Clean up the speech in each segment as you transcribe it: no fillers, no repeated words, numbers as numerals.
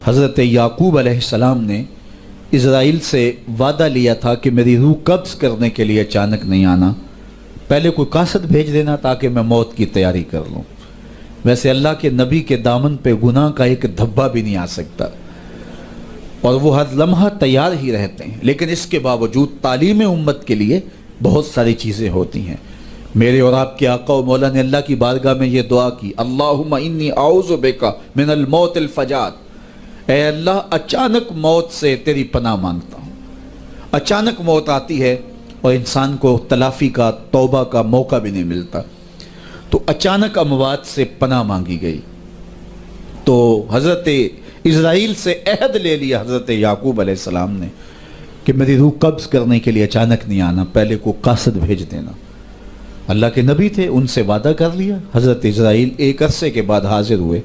حضرت یعقوب علیہ السلام نے اسرائیل سے وعدہ لیا تھا کہ میری روح قبض کرنے کے لیے اچانک نہیں آنا، پہلے کوئی قاصد بھیج دینا تاکہ میں موت کی تیاری کر لوں۔ ویسے اللہ کے نبی کے دامن پہ گناہ کا ایک دھبا بھی نہیں آ سکتا اور وہ ہر لمحہ تیار ہی رہتے ہیں، لیکن اس کے باوجود تعلیم امت کے لیے بہت ساری چیزیں ہوتی ہیں۔ میرے اور آپ کے آقا و مولا نے اللہ کی بارگاہ میں یہ دعا کی، اللہم انی اعوذ بک من الموت الفجاۃ، اے اللہ اچانک موت سے تیری پناہ مانگتا ہوں۔ اچانک موت آتی ہے اور انسان کو تلافی کا، توبہ کا موقع بھی نہیں ملتا، تو اچانک اموات سے پناہ مانگی گئی۔ تو حضرت اسرائیل سے عہد لے لیا حضرت یعقوب علیہ السلام نے کہ میری روح قبض کرنے کے لیے اچانک نہیں آنا، پہلے کو قاصد بھیج دینا۔ اللہ کے نبی تھے، ان سے وعدہ کر لیا۔ حضرت اسرائیل ایک عرصے کے بعد حاضر ہوئے،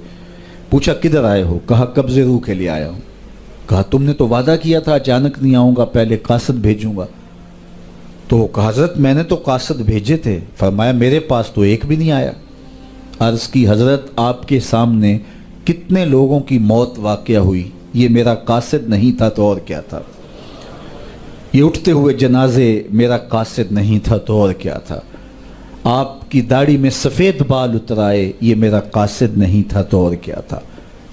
پوچھا کدھر آئے ہو؟ کہا قبض روح کے لیے آیا ہوں۔ کہا تم نے تو وعدہ کیا تھا اچانک نہیں آؤں گا، پہلے قاصد بھیجوں گا۔ تو کہا حضرت میں نے تو قاصد بھیجے تھے۔ فرمایا میرے پاس تو ایک بھی نہیں آیا۔ عرض کی حضرت آپ کے سامنے کتنے لوگوں کی موت واقع ہوئی، یہ میرا قاصد نہیں تھا تو اور کیا تھا؟ یہ اٹھتے ہوئے جنازے میرا قاصد نہیں تھا تو اور کیا تھا؟ آپ کی داڑھی میں سفید بال اترائے، یہ میرا قاصد نہیں تھا تو اور کیا تھا؟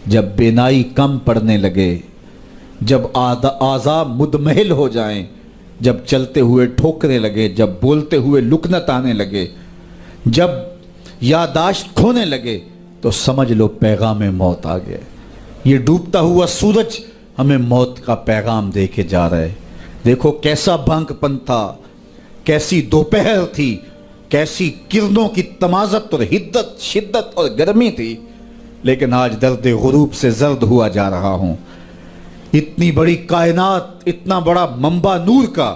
جب بینائی کم پڑنے لگے، جب اعضاء مدمحل ہو جائیں، جب چلتے ہوئے ٹھوکرے لگے، جب بولتے ہوئے لکنت آنے لگے، جب یادداشت کھونے لگے، تو سمجھ لو پیغام موت آ گئے۔ یہ ڈوبتا ہوا سورج ہمیں موت کا پیغام دے کے جا رہا ہے۔ دیکھو کیسا بھنگ پن تھا، کیسی دوپہر تھی، کیسی کرنوں کی تمازت اور حدت، شدت اور گرمی تھی، لیکن آج درد غروب سے زرد ہوا جا رہا ہوں۔ اتنی بڑی کائنات، اتنا بڑا منبع نور کا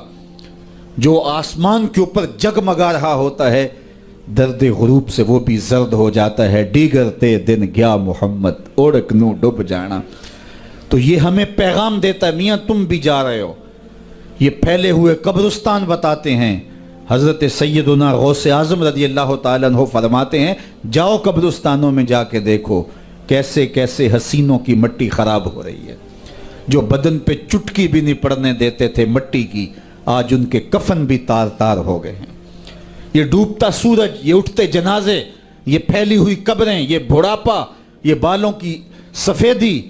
جو آسمان کے اوپر جگمگا رہا ہوتا ہے، درد غروب سے وہ بھی زرد ہو جاتا ہے۔ دیگرتے دن گیا محمد، اوڑک نو ڈب جانا۔ تو یہ ہمیں پیغام دیتا ہے میاں تم بھی جا رہے ہو۔ یہ پھیلے ہوئے قبرستان بتاتے ہیں۔ حضرت سیدنا غوث اعظم رضی اللہ تعالیٰ عنہ فرماتے ہیں جاؤ قبرستانوں میں جا کے دیکھو کیسے کیسے حسینوں کی مٹی خراب ہو رہی ہے۔ جو بدن پہ چٹکی بھی نہیں پڑنے دیتے تھے مٹی کی، آج ان کے کفن بھی تار تار ہو گئے ہیں۔ یہ ڈوبتا سورج، یہ اٹھتے جنازے، یہ پھیلی ہوئی قبریں، یہ بڑھاپا، یہ بالوں کی سفیدی،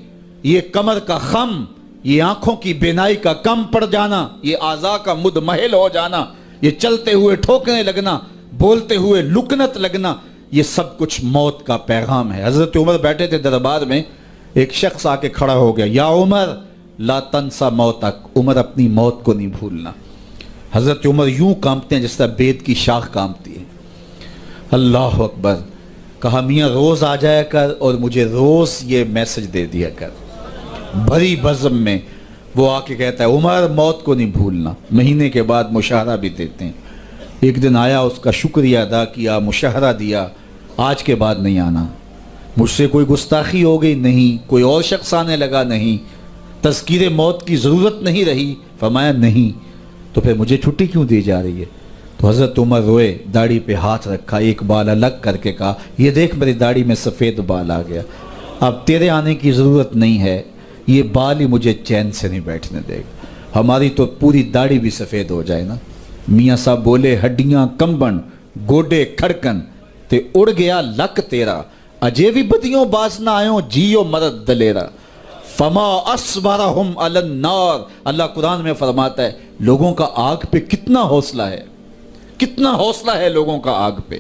یہ کمر کا خم، یہ آنکھوں کی بینائی کا کم پڑ جانا، یہ اعضاء کا مدمحل ہو جانا، یہ چلتے ہوئے ٹھوکنے لگنا، بولتے ہوئے لکنت لگنا، یہ سب کچھ موت کا پیغام ہے۔ حضرت عمر بیٹھے تھے دربار میں، ایک شخص آ کے کھڑا ہو گیا، یا عمر لا تنسا موتک، عمر اپنی موت کو نہیں بھولنا۔ حضرت عمر یوں کانپتے ہیں جس طرح بید کی شاخ کانپتی ہے۔ اللہ اکبر۔ کہا میاں روز آ جایا کر اور مجھے روز یہ میسج دے دیا کر۔ بھری بزم میں وہ آ کے کہتا ہے عمر موت کو نہیں بھولنا۔ مہینے کے بعد مشاہرہ بھی دیتے ہیں۔ ایک دن آیا، اس کا شکریہ ادا کیا، مشاہرہ دیا، آج کے بعد نہیں آنا۔ مجھ سے کوئی گستاخی ہو گئی؟ نہیں۔ کوئی اور شخص آنے لگا؟ نہیں۔ تذکیر موت کی ضرورت نہیں رہی؟ فرمایا نہیں۔ تو پھر مجھے چھٹی کیوں دی جا رہی ہے؟ تو حضرت عمر روئے، داڑھی پہ ہاتھ رکھا، ایک بال الگ کر کے کہا یہ دیکھ میری داڑھی میں سفید بال آ گیا، اب تیرے آنے کی ضرورت نہیں ہے، یہ بال ہی مجھے چین سے نہیں بیٹھنے دے گا۔ ہماری تو پوری داڑھی بھی سفید ہو جائے نا۔ میاں صاحب بولے ہڈیاں کمبن، گوڈے کھڑکن تے اڑ گیا لک تیرا، اجے بھی بدیوں باز نہ آئوں، جیو مرد دلیرا، فما اصبرہم علی النار۔ اللہ قرآن میں فرماتا ہے لوگوں کا آگ پہ کتنا حوصلہ ہے، کتنا حوصلہ ہے لوگوں کا آگ پہ۔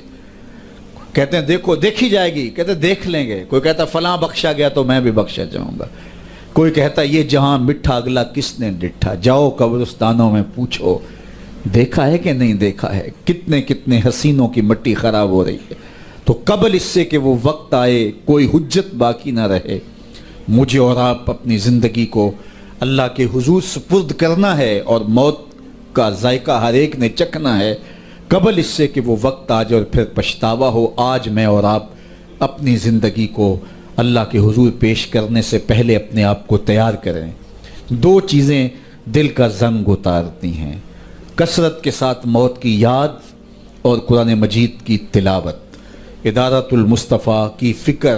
کہتے ہیں دیکھو دیکھی جائے گی، کہتے ہیں دیکھ لیں گے۔ کوئی کہتا فلاں بخشا گیا تو میں بھی بخشا جاؤں گا۔ کوئی کہتا یہ جہاں مٹھا اگلا کس نے ڈٹھا، جاؤ قبرستانوں میں پوچھو دیکھا ہے کہ نہیں دیکھا ہے، کتنے کتنے حسینوں کی مٹی خراب ہو رہی ہے۔ تو قبل اس سے کہ وہ وقت آئے کوئی حجت باقی نہ رہے، مجھے اور آپ اپنی زندگی کو اللہ کے حضور سپرد کرنا ہے اور موت کا ذائقہ ہر ایک نے چکھنا ہے، قبل اس سے کہ وہ وقت آ جائے اور پھر پچھتاوا ہو۔ آج میں اور آپ اپنی زندگی کو اللہ کے حضور پیش کرنے سے پہلے اپنے آپ کو تیار کریں۔ دو چیزیں دل کا زنگ اتارتی ہیں، کثرت کے ساتھ موت کی یاد اور قرآن مجید کی تلاوت۔ ادارۃ المصطفیٰ کی فکر